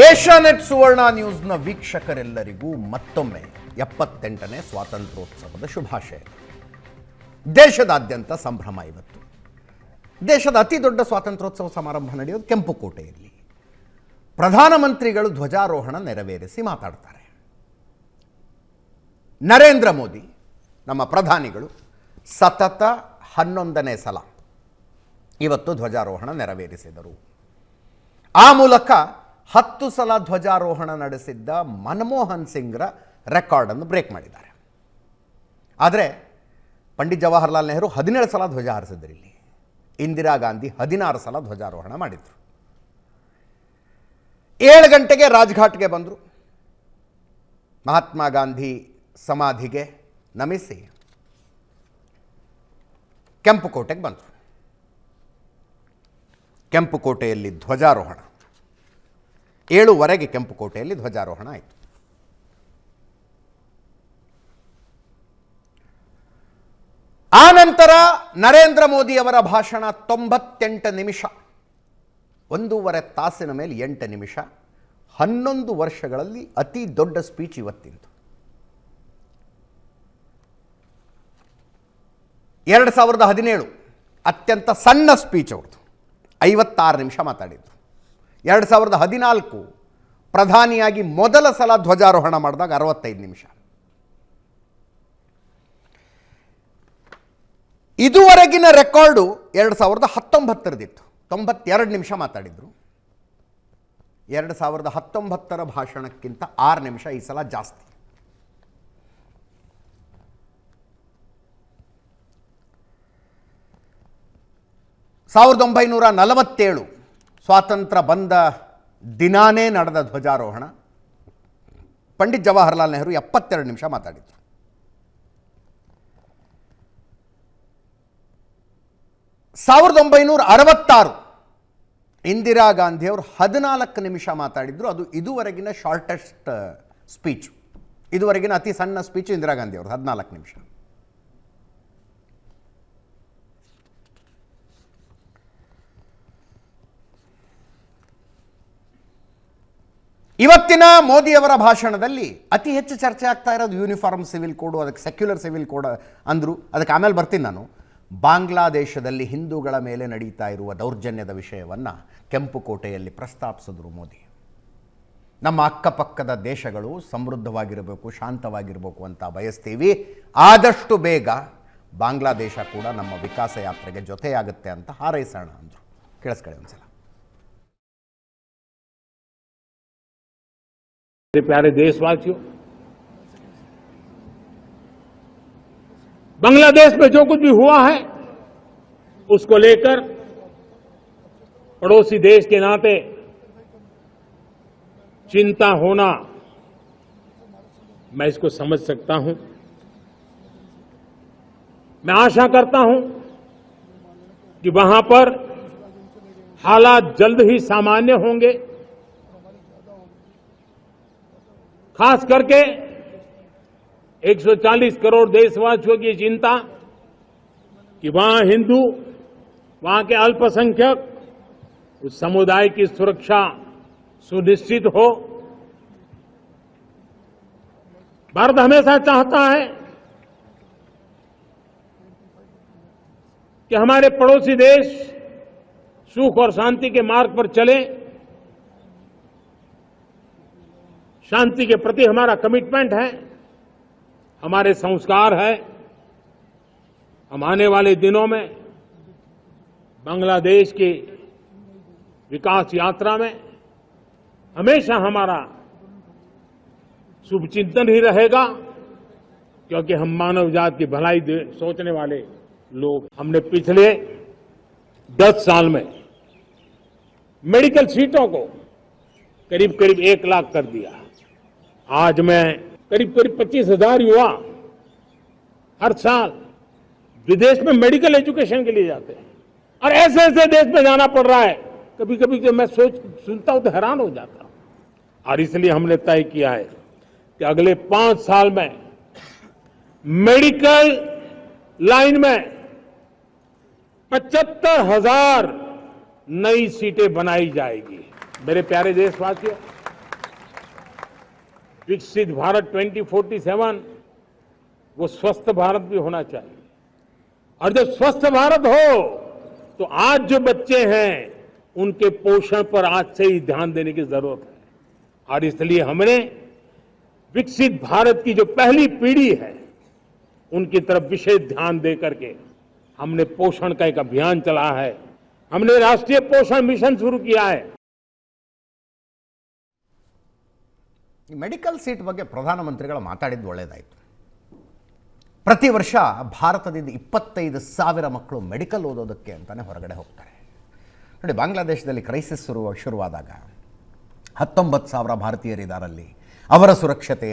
Asianet ಸುವರ್ಣ ನ್ಯೂಸ್ನ ವೀಕ್ಷಕರೆಲ್ಲರಿಗೂ ಮತ್ತೊಮ್ಮೆ 78ನೇ ಸ್ವಾತಂತ್ರ್ಯೋತ್ಸವದ ಶುಭಾಶಯ. ದೇಶದಾದ್ಯಂತ ಸಂಭ್ರಮ. ಇವತ್ತು ದೇಶದ ಅತಿ ದೊಡ್ಡ ಸ್ವಾತಂತ್ರ್ಯೋತ್ಸವ ಸಮಾರಂಭ ನಡೆಯೋದು ಕೆಂಪುಕೋಟೆಯಲ್ಲಿ. ಪ್ರಧಾನಮಂತ್ರಿಗಳು ಧ್ವಜಾರೋಹಣ ನೆರವೇರಿಸಿ ಮಾತಾಡ್ತಾರೆ. ನರೇಂದ್ರ ಮೋದಿ ನಮ್ಮ ಪ್ರಧಾನಿಗಳು ಸತತ 11ನೇ ಸಲ ಇವತ್ತು ಧ್ವಜಾರೋಹಣ ನೆರವೇರಿಸಿದರು. ಆ ಮೂಲಕ 10 ಸಲ ಧ್ವಜಾರೋಹಣ ನಡೆಸಿದ್ದ ಮನಮೋಹನ್ ಸಿಂಗ್ರ ರೆಕಾರ್ಡನ್ನು ಬ್ರೇಕ್ ಮಾಡಿದ್ದಾರೆ. ಆದರೆ ಪಂಡಿತ್ ಜವಾಹರ್ಲಾಲ್ ನೆಹರು 17 ಸಲ ಧ್ವಜ ಹಾರಿಸಿದ್ರು. ಇಲ್ಲಿ ಇಂದಿರಾ ಗಾಂಧಿ 16 ಸಲ ಧ್ವಜಾರೋಹಣ ಮಾಡಿದರು. 7 ಗಂಟೆಗೆ ರಾಜ್ಘಾಟ್ಗೆ ಬಂದರು. ಮಹಾತ್ಮ ಗಾಂಧಿ ಸಮಾಧಿಗೆ ನಮಿಸಿ ಕೆಂಪುಕೋಟೆಗೆ ಬಂದರು. ಕೆಂಪುಕೋಟೆಯಲ್ಲಿ ಧ್ವಜಾರೋಹಣ 7:15 ಕೆಂಪುಕೋಟೆಯಲ್ಲಿ ಧ್ವಜಾರೋಹಣ ಆಯಿತು. ಆ ನಂತರ ನರೇಂದ್ರ ಮೋದಿಯವರ ಭಾಷಣ 98 ನಿಮಿಷ, 1.5 ತಾಸಿನ ಮೇಲೆ 8 ನಿಮಿಷ. 11 ವರ್ಷಗಳಲ್ಲಿ ಅತಿ ದೊಡ್ಡ ಸ್ಪೀಚ್ ಇವತ್ತಿಂದು. 2017 ಅತ್ಯಂತ ಸಣ್ಣ ಸ್ಪೀಚ್ ಅವ್ರದ್ದು, 56 ನಿಮಿಷ ಮಾತಾಡಿದ್ರು. 2014 ಪ್ರಧಾನಿಯಾಗಿ ಮೊದಲ ಸಲ ಧ್ವಜಾರೋಹಣ ಮಾಡಿದಾಗ 65 ನಿಮಿಷ. ಇದುವರೆಗಿನ ರೆಕಾರ್ಡು 2019ರದಿತ್ತು, 92 ನಿಮಿಷ ಮಾತಾಡಿದರು. 2019ರ ಭಾಷಣಕ್ಕಿಂತ 6 ನಿಮಿಷ ಈ ಸಲ ಜಾಸ್ತಿ. ಸಾವಿರದ 1947 ಸ್ವಾತಂತ್ರ್ಯ ಬಂದ ದಿನಾನೇ ನಡೆದ ಧ್ವಜಾರೋಹಣ. ಪಂಡಿತ್ ಜವಾಹರ್ಲಾಲ್ ನೆಹರು 72 ನಿಮಿಷ ಮಾತಾಡಿದರು. 1966 ಇಂದಿರಾ ಗಾಂಧಿಯವರು 14 ನಿಮಿಷ ಮಾತಾಡಿದರು. ಅದು ಇದುವರೆಗಿನ ಶಾರ್ಟೆಸ್ಟ್ ಸ್ಪೀಚ್, ಇದುವರೆಗಿನ ಅತಿ ಸಣ್ಣ ಸ್ಪೀಚು ಇಂದಿರಾ ಗಾಂಧಿಯವರು 14 ನಿಮಿಷ. ಇವತ್ತಿನ ಮೋದಿಯವರ ಭಾಷಣದಲ್ಲಿ ಅತಿ ಹೆಚ್ಚು ಚರ್ಚೆ ಆಗ್ತಾ ಇರೋದು ಯೂನಿಫಾರ್ಮ್ ಸಿವಿಲ್ ಕೋಡು, ಅದಕ್ಕೆ ಸೆಕ್ಯುಲರ್ ಸಿವಿಲ್ ಕೋಡ್ ಅಂದರು. ಅದಕ್ಕೆ ಆಮೇಲೆ ಬರ್ತೀನಿ ನಾನು. ಬಾಂಗ್ಲಾದೇಶದಲ್ಲಿ ಹಿಂದೂಗಳ ಮೇಲೆ ನಡೀತಾ ಇರುವ ದೌರ್ಜನ್ಯದ ವಿಷಯವನ್ನು ಕೆಂಪುಕೋಟೆಯಲ್ಲಿ ಪ್ರಸ್ತಾಪಿಸಿದ್ರು ಮೋದಿ. ನಮ್ಮ ಅಕ್ಕಪಕ್ಕದ ದೇಶಗಳು ಸಮೃದ್ಧವಾಗಿರಬೇಕು, ಶಾಂತವಾಗಿರಬೇಕು ಅಂತ ಬಯಸ್ತೀವಿ. ಆದಷ್ಟು ಬೇಗ ಬಾಂಗ್ಲಾದೇಶ ಕೂಡ ನಮ್ಮ ವಿಕಾಸ ಯಾತ್ರೆಗೆ ಜೊತೆಯಾಗುತ್ತೆ ಅಂತ ಹಾರೈಸೋಣ ಅಂದರು. ಕೇಳಿಸ್ಕೊಳ್ಳಿ ಒಂದ್ಸಲ. मेरे प्यारे देशवासियों, बांग्लादेश में जो कुछ भी हुआ है उसको लेकर पड़ोसी देश के नाते चिंता होना, मैं इसको समझ सकता हूं. मैं आशा करता हूं कि वहां पर हालात जल्द ही सामान्य होंगे. खास करके 140 करोड़ देशवासियों की चिंता कि वहां हिंदू, वहां के अल्पसंख्यक, उस समुदाय की सुरक्षा सुनिश्चित हो. भारत हमेशा चाहता है कि हमारे पड़ोसी देश सुख और शांति के मार्ग पर चले. शांति के प्रति हमारा कमिटमेंट है, हमारे संस्कार है. हम आने वाले दिनों में बांग्लादेश की विकास यात्रा में हमेशा हमारा शुभचिंतन ही रहेगा, क्योंकि हम मानव जात की भलाई सोचने वाले लोग. हमने पिछले 10 साल में मेडिकल सीटों को करीब 1 लाख कर दिया. आज मैं करीब 25,000 युवा हर साल विदेश में मेडिकल एजुकेशन के लिए जाते हैं. और ऐसे ऐसे देश में जाना पड़ रहा है, कभी कभी जब मैं सुनता हूं तो हैरान हो जाता हूं. और इसलिए हमने तय किया है कि अगले 5 साल में मेडिकल लाइन में 75,000 नई सीटें बनाई जाएगी. मेरे प्यारे देशवासियों, विकसित भारत 2047 वो स्वस्थ भारत भी होना चाहिए, और जब स्वस्थ भारत हो तो आज जो बच्चे हैं उनके पोषण पर आज से ही ध्यान देने की जरूरत है। और इसलिए हमने विकसित भारत की जो पहली पीढ़ी है उनकी तरफ विशेष ध्यान दे करके हमने पोषण का एक अभियान चला है। हमने राष्ट्रीय पोषण मिशन शुरू किया है। ಈ ಮೆಡಿಕಲ್ ಸೀಟ್ ಬಗ್ಗೆ ಪ್ರಧಾನಮಂತ್ರಿಗಳು ಮಾತಾಡಿದ್ದು ಒಳ್ಳೆಯದಾಯಿತು. ಪ್ರತಿ ವರ್ಷ ಭಾರತದಿಂದ 25,000 ಮಕ್ಕಳು ಮೆಡಿಕಲ್ ಓದೋದಕ್ಕೆ ಅಂತಲೇ ಹೊರಗಡೆ ಹೋಗ್ತಾರೆ. ನೋಡಿ, ಬಾಂಗ್ಲಾದೇಶದಲ್ಲಿ ಕ್ರೈಸಿಸ್ ಶುರುವಾದಾಗ 19,000 ಭಾರತೀಯರಿದ್ದಾರಲ್ಲಿ. ಅವರ ಸುರಕ್ಷತೆ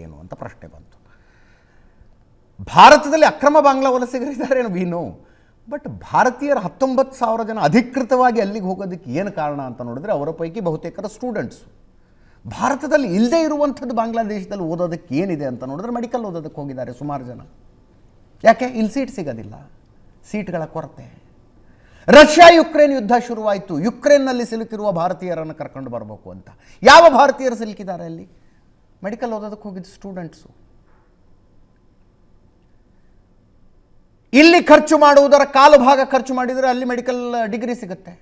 ಏನು ಅಂತ ಪ್ರಶ್ನೆ ಬಂತು. ಭಾರತದಲ್ಲಿ ಅಕ್ರಮ ಬಾಂಗ್ಲಾ ವಲಸಿಗರಿದ್ದಾರೆ ವೀನೋ, ಬಟ್ ಭಾರತೀಯರ 19,000 ಜನ ಅಧಿಕೃತವಾಗಿ ಅಲ್ಲಿಗೆ ಹೋಗೋದಕ್ಕೆ ಏನು ಕಾರಣ ಅಂತ ನೋಡಿದ್ರೆ ಅವರ ಪೈಕಿ ಬಹುತೇಕರ ಸ್ಟೂಡೆಂಟ್ಸು. ಭಾರತದಲ್ಲಿ ಇಲ್ಲದೇ ಇರುವಂಥದ್ದು ಬಾಂಗ್ಲಾದೇಶದಲ್ಲಿ ಓದೋದಕ್ಕೆ ಏನಿದೆ ಅಂತ ನೋಡಿದ್ರೆ ಮೆಡಿಕಲ್ ಓದೋದಕ್ಕೆ ಹೋಗಿದ್ದಾರೆ ಸುಮಾರು ಜನ. ಯಾಕೆ? ಇಲ್ಲಿ ಸೀಟ್ ಸಿಗೋದಿಲ್ಲ, ಸೀಟ್ಗಳ ಕೊರತೆ. ರಷ್ಯಾ ಯುಕ್ರೇನ್ ಯುದ್ಧ ಶುರುವಾಯಿತು. ಯುಕ್ರೇನ್ನಲ್ಲಿ ಸಿಲುಕಿರುವ ಭಾರತೀಯರನ್ನು ಕರ್ಕೊಂಡು ಬರಬೇಕು ಅಂತ. ಯಾವ ಭಾರತೀಯರು ಸಿಲುಕಿದ್ದಾರೆ ಅಲ್ಲಿ? ಮೆಡಿಕಲ್ ಓದೋದಕ್ಕೆ ಹೋಗಿದ್ದು ಸ್ಟೂಡೆಂಟ್ಸು. ಇಲ್ಲಿ ಖರ್ಚು ಮಾಡುವುದರ ಕಾಲು ಭಾಗ ಖರ್ಚು ಮಾಡಿದರೆ ಅಲ್ಲಿ ಮೆಡಿಕಲ್ ಡಿಗ್ರಿ ಸಿಗುತ್ತೆ.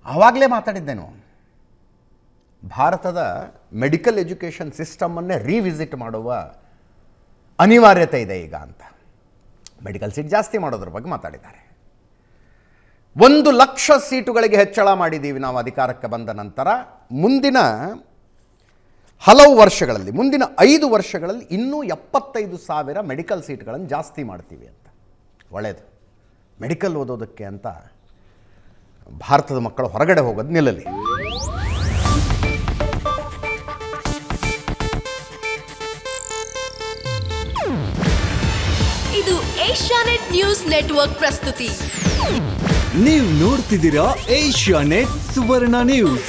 ಆವಾಗಲೇ ಮಾತಾಡಿದ್ದೇನು, ಭಾರತದ ಮೆಡಿಕಲ್ ಎಜುಕೇಷನ್ ಸಿಸ್ಟಮನ್ನೇ ರೀವಿಸಿಟ್ ಮಾಡುವ ಅನಿವಾರ್ಯತೆ ಇದೆ ಈಗ ಅಂತ. ಮೆಡಿಕಲ್ ಸೀಟ್ ಜಾಸ್ತಿ ಮಾಡೋದ್ರ ಬಗ್ಗೆ ಮಾತಾಡಿದ್ದಾರೆ. 1,00,000 ಸೀಟುಗಳಿಗೆ ಹೆಚ್ಚಳ ಮಾಡಿದ್ದೀವಿ ನಾವು ಅಧಿಕಾರಕ್ಕೆ ಬಂದ ನಂತರ. ಮುಂದಿನ ಹಲವು ವರ್ಷಗಳಲ್ಲಿ, ಮುಂದಿನ 5 ವರ್ಷಗಳಲ್ಲಿ ಇನ್ನೂ 75,000 ಮೆಡಿಕಲ್ ಸೀಟ್ಗಳನ್ನು ಜಾಸ್ತಿ ಮಾಡ್ತೀವಿ ಅಂತ. ಒಳ್ಳೆಯದು. ಮೆಡಿಕಲ್ ಓದೋದಕ್ಕೆ ಅಂತ ಭಾರತದ ಮಕ್ಕಳು ಹೊರಗಡೆ ಹೋಗೋದು ನಿಲ್ಲಲಿ. ಇದು ಏಷ್ಯಾನೆಟ್ ನ್ಯೂಸ್ ನೆಟ್ವರ್ಕ್ ಪ್ರಸ್ತುತಿ. ನೀವು ನೋಡ್ತಿದ್ದೀರಾ ಏಷ್ಯಾನೆಟ್ ಸುವರ್ಣ ನ್ಯೂಸ್.